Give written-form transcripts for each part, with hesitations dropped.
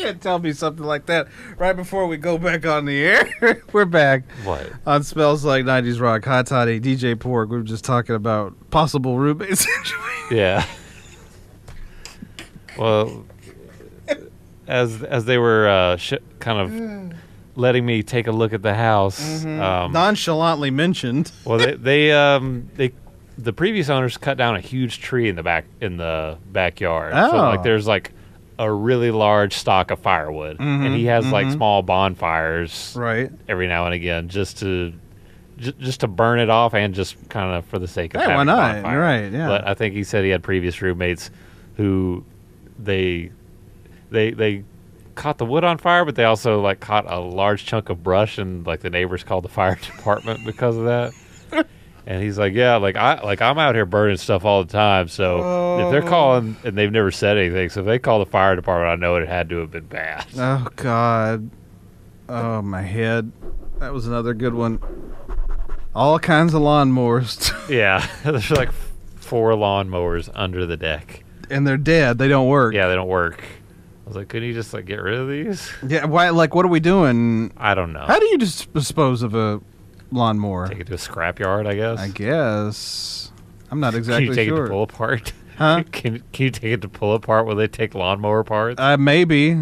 can't tell me something like that right before we go back on the air. We're back. What? On Smells Like 90s Rock, Hot Toddy, DJ P.O.R.C. We were just talking about possible roommate situation. Yeah. Well, as they were kind of letting me take a look at the house, nonchalantly mentioned. Well, they the previous owners cut down a huge tree in the backyard. Oh. So like there's like a really large stock of firewood, and he has like small bonfires every now and again just to burn it off and just kind of for the sake of having why not? a bonfire. Right, yeah. But I think he said he had previous roommates who they caught the wood on fire, but they also like caught a large chunk of brush, and like the neighbors called the fire department because of that. And he's like, yeah, I'm out here burning stuff all the time. So if they're calling and they've never said anything, so if they call the fire department, I know it had to have been bad. Oh God. Oh, my head. That was another good one. All kinds of lawnmowers. Yeah, there's like 4 lawnmowers under the deck, and they're dead. They don't work. Yeah, they don't work. I was like, couldn't you just like get rid of these? Yeah, why? Like, what are we doing? I don't know. How do you dispose of a lawnmower? Take it to a scrapyard, I guess. I guess. I'm not exactly sure. Can you take it to pull apart? Huh? Can you take it to pull apart? Will they take lawnmower parts? Maybe.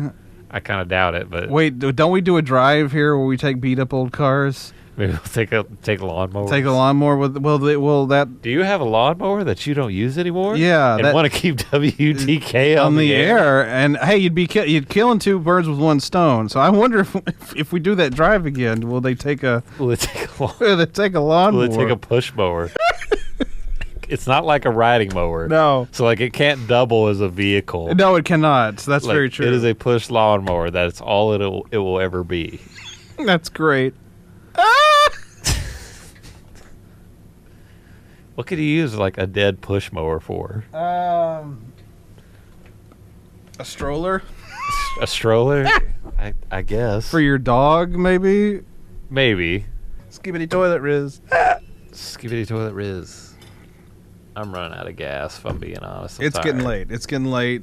I kind of doubt it, but wait, don't we do a drive here where we take beat up old cars? Maybe we'll take a lawnmower. Take a lawnmower with that. Do you have a lawnmower that you don't use anymore? Yeah, and want to keep WTK on the air? And hey, you'd killing 2 birds with 1 stone. So I wonder if we do that drive again, will they take a lawnmower? Will they take a push mower? It's not like a riding mower. No. So like it can't double as a vehicle. No, it cannot. That's very true. It is a push lawnmower. That's all it will ever be. That's great. What could you use like a dead push mower for? A stroller. A stroller? I guess. For your dog, maybe? Maybe. Skibbity toilet riz. Skibbity toilet riz. I'm running out of gas, if I'm being honest. It's getting late.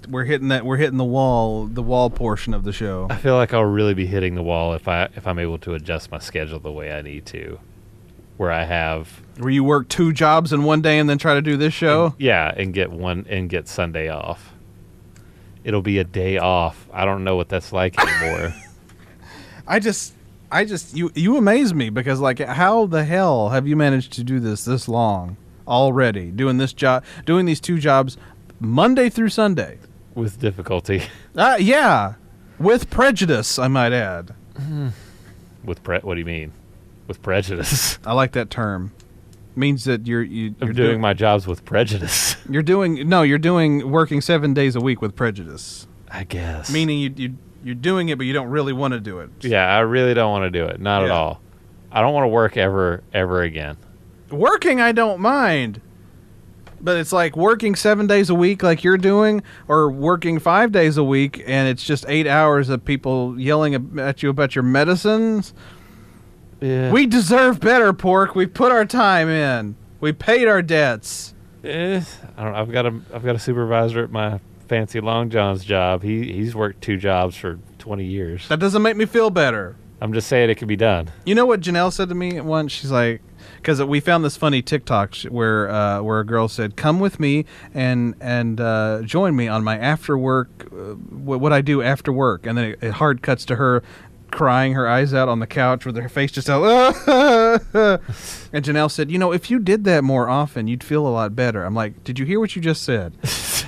We're hitting the wall portion of the show. I feel like I'll really be hitting the wall if I'm able to adjust my schedule the way I need to. Where you work 2 jobs in one day and then try to do this show? And get Sunday off. It'll be a day off. I don't know what that's like anymore. You amaze me, because like, how the hell have you managed to do this long already, doing this job, doing these 2 jobs Monday through Sunday with difficulty? Yeah, with prejudice, I might add. What do you mean? With prejudice? I like that term. Means that you're doing my jobs with prejudice. You're doing working 7 days a week with prejudice. I guess. Meaning you're doing it, but you don't really want to do it. Yeah, I really don't want to do it. Not at all. I don't want to work ever again. Working, I don't mind. But it's like working 7 days a week like you're doing, or working 5 days a week, and it's just 8 hours of people yelling at you about your medicines. Yeah. We deserve better, P.O.R.C. We put our time in. We paid our debts. I don't know. I've got a supervisor at my fancy Long John's job. He's worked 2 jobs for 20 years. That doesn't make me feel better. I'm just saying it can be done. You know what Janelle said to me once? She's like, because we found this funny TikTok where a girl said, "Come with me and join me on my after work, what I do after work," and then it hard cuts to her crying her eyes out on the couch with her face just out. And Janelle said, if you did that more often, you'd feel a lot better. I'm like, did you hear what you just said?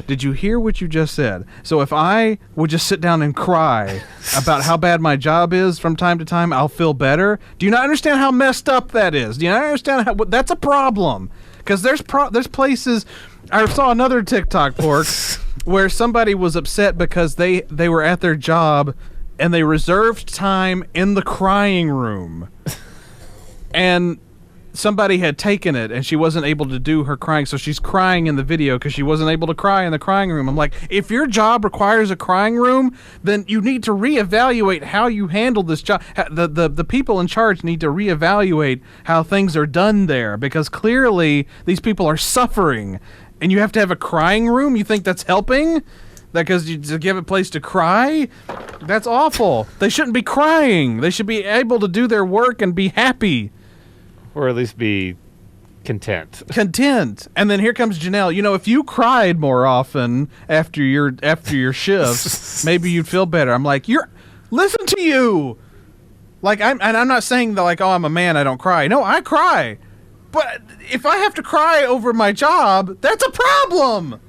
Did you hear what you just said? So if I would just sit down and cry about how bad my job is from time to time, I'll feel better. Do you not understand how messed up that is? Do you not understand how that's a problem? Because there's places. I saw another TikTok, P.O.R.C., where somebody was upset because they were at their job and they reserved time in the crying room. And somebody had taken it and she wasn't able to do her crying, so she's crying in the video because she wasn't able to cry in the crying room. I'm like, if your job requires a crying room, then you need to reevaluate how you handle this job. The people in charge need to reevaluate how things are done there, because clearly these people are suffering and you have to have a crying room. You think that's helping? That because you to give a place to cry? That's awful. They shouldn't be crying. They should be able to do their work and be happy. Or at least be content. Content. And then here comes Janelle. You know, if you cried more often after your shift, maybe you'd feel better. I'm like, listen to you. Like, I'm not saying that, like, oh, I'm a man, I don't cry. No, I cry. But if I have to cry over my job, that's a problem.